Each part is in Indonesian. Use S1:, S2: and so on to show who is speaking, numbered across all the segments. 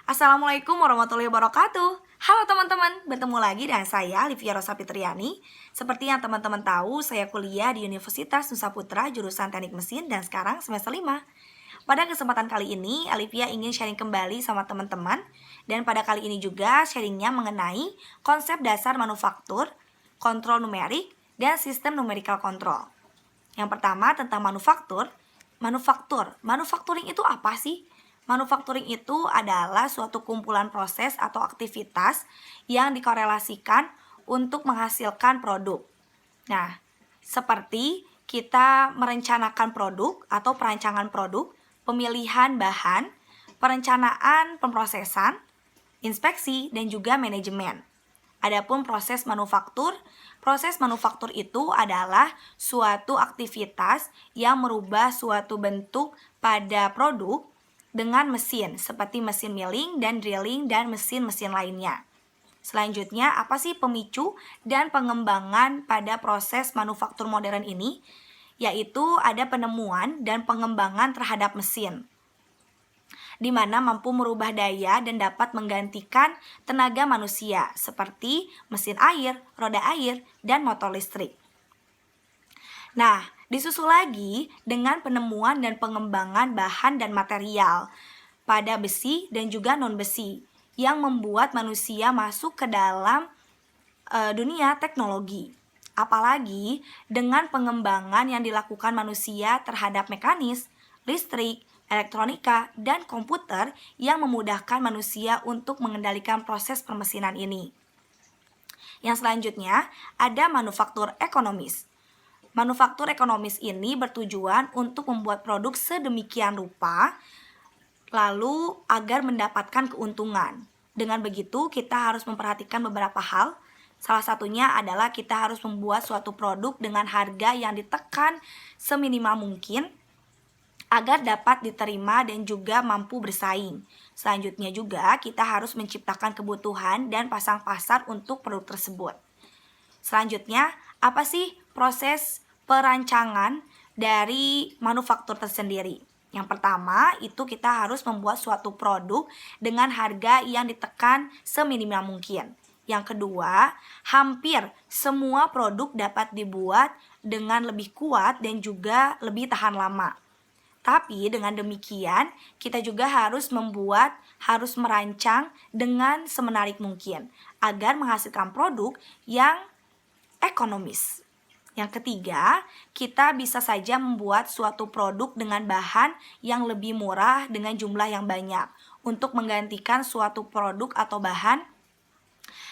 S1: Assalamualaikum warahmatullahi wabarakatuh. Halo teman-teman, bertemu lagi dengan saya Livia Rosa Fitriani. Seperti yang teman-teman tahu, saya kuliah di Universitas Nusa Putra jurusan Teknik Mesin dan sekarang semester 5. Pada kesempatan kali ini, Olivia ingin sharing kembali sama teman-teman. Dan pada kali ini juga sharingnya mengenai konsep dasar manufaktur, kontrol numerik, dan sistem numerical control. Yang pertama tentang manufaktur. Manufacturing itu apa sih? Manufacturing itu adalah suatu kumpulan proses atau aktivitas yang dikorelasikan untuk menghasilkan produk. Nah, seperti kita merencanakan produk atau perancangan produk, pemilihan bahan, perencanaan pemrosesan, inspeksi, dan juga manajemen. Adapun proses manufaktur itu adalah suatu aktivitas yang merubah suatu bentuk pada produk dengan mesin, seperti mesin milling dan drilling dan mesin-mesin lainnya. Selanjutnya, apa sih pemicu dan pengembangan pada proses manufaktur modern ini? Yaitu ada penemuan dan pengembangan terhadap mesin, di mana mampu merubah daya dan dapat menggantikan tenaga manusia, seperti mesin air, roda air, dan motor listrik. Nah, disusul lagi dengan penemuan dan pengembangan bahan dan material pada besi dan juga non-besi yang membuat manusia masuk ke dalam dunia teknologi. Apalagi dengan pengembangan yang dilakukan manusia terhadap mekanis, listrik, elektronika, dan komputer yang memudahkan manusia untuk mengendalikan proses permesinan ini. Yang selanjutnya ada manufaktur ekonomis. Manufaktur ekonomis ini bertujuan untuk membuat produk sedemikian rupa lalu agar mendapatkan keuntungan. Dengan begitu kita harus memperhatikan beberapa hal. Salah satunya adalah kita harus membuat suatu produk dengan harga yang ditekan seminimal mungkin agar dapat diterima dan juga mampu bersaing. Selanjutnya juga kita harus menciptakan kebutuhan dan pasang pasar untuk produk tersebut. Selanjutnya, apa sih proses perancangan dari manufaktur tersendiri? Yang pertama, itu kita harus membuat suatu produk dengan harga yang ditekan seminimal mungkin. Yang kedua, hampir semua produk dapat dibuat dengan lebih kuat dan juga lebih tahan lama. Tapi dengan demikian, kita juga harus merancang dengan semenarik mungkin agar menghasilkan produk yang ekonomis. Yang ketiga, kita bisa saja membuat suatu produk dengan bahan yang lebih murah dengan jumlah yang banyak untuk menggantikan suatu produk atau bahan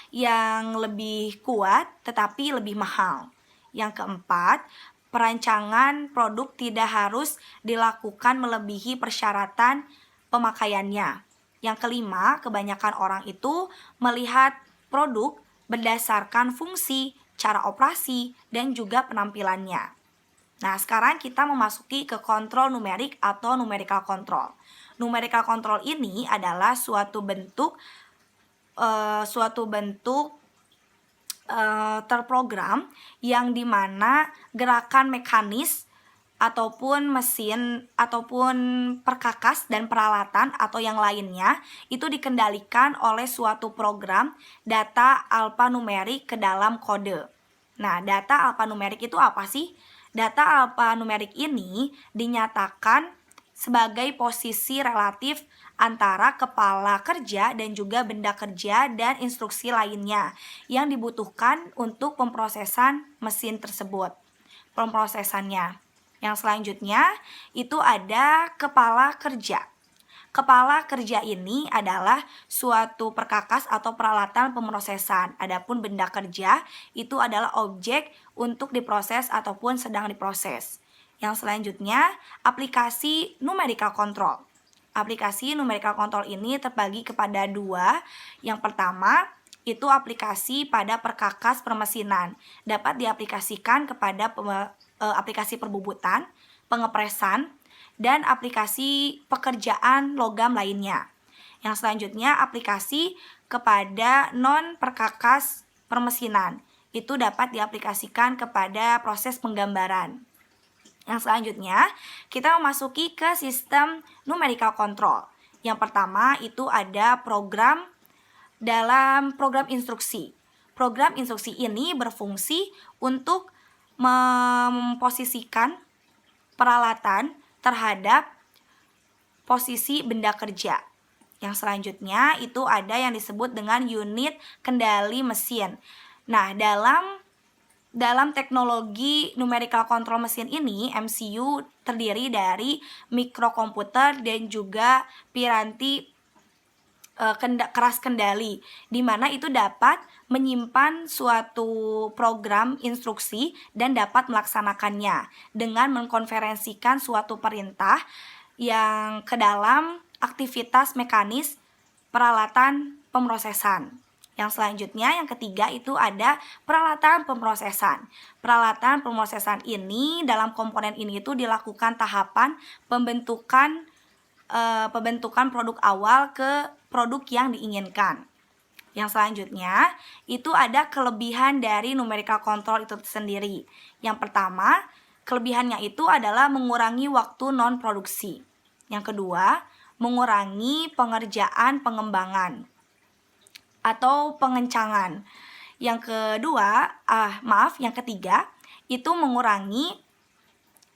S1: yang lebih kuat tetapi lebih mahal. Yang keempat, perancangan produk tidak harus dilakukan melebihi persyaratan pemakaiannya. Yang kelima, kebanyakan orang itu melihat produk berdasarkan fungsi, cara operasi, dan juga penampilannya. Nah, sekarang kita memasuki ke kontrol numerik atau numerical control. Numerical control ini adalah suatu bentuk terprogram yang dimana gerakan mekanis ataupun mesin ataupun perkakas dan peralatan atau yang lainnya itu dikendalikan oleh suatu program data alfanumerik ke dalam kode. Nah, data alfanumerik itu apa sih? Data alfanumerik ini dinyatakan sebagai posisi relatif antara kepala kerja dan juga benda kerja dan instruksi lainnya yang dibutuhkan untuk pemrosesan mesin tersebut. Pemrosesannya. Yang selanjutnya itu ada kepala kerja. Kepala kerja ini adalah suatu perkakas atau peralatan pemrosesan. Adapun benda kerja itu adalah objek untuk diproses ataupun sedang diproses. Yang selanjutnya, aplikasi numerical control. Aplikasi numerical control ini terbagi kepada dua. Yang pertama, itu aplikasi pada perkakas permesinan. Dapat diaplikasikan kepada aplikasi perbubutan, pengepresan, dan aplikasi pekerjaan logam lainnya. Yang selanjutnya, aplikasi kepada non-perkakas permesinan. Itu dapat diaplikasikan kepada proses penggambaran. Yang selanjutnya, kita memasuki ke sistem numerical control. Yang pertama itu ada dalam program instruksi. Program instruksi ini berfungsi untuk memposisikan peralatan terhadap posisi benda kerja. Yang selanjutnya itu ada yang disebut dengan unit kendali mesin. Nah, dalam teknologi numerical control mesin ini, MCU terdiri dari mikrokomputer dan juga piranti keras kendali, di mana itu dapat menyimpan suatu program instruksi dan dapat melaksanakannya dengan mengkonferensikan suatu perintah yang ke dalam aktivitas mekanis peralatan pemrosesan. Yang selanjutnya, yang ketiga itu ada peralatan pemrosesan. Peralatan pemrosesan ini dalam komponen ini itu dilakukan tahapan pembentukan produk awal ke produk yang diinginkan. Yang selanjutnya itu ada kelebihan dari numerical control itu sendiri. Yang pertama, kelebihannya itu adalah mengurangi waktu non-produksi. Yang kedua, mengurangi pengerjaan pengembangan atau pengencangan. Yang ketiga, itu mengurangi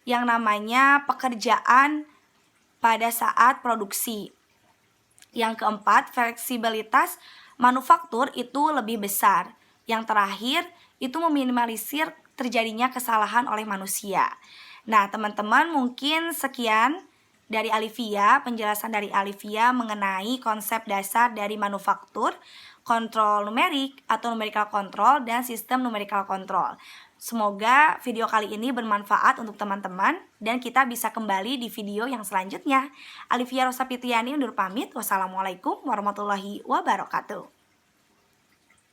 S1: yang namanya pekerjaan pada saat produksi. Yang keempat, fleksibilitas manufaktur itu lebih besar. Yang terakhir, itu meminimalisir terjadinya kesalahan oleh manusia. Nah, teman-teman, mungkin sekian dari Alivia, penjelasan dari Alivia mengenai konsep dasar dari manufaktur, kontrol numerik atau numerical control, dan sistem numerical control. Semoga video kali ini bermanfaat untuk teman-teman dan kita bisa kembali di video yang selanjutnya. Alivia Rosa Fitriani undur pamit. Wassalamualaikum warahmatullahi wabarakatuh.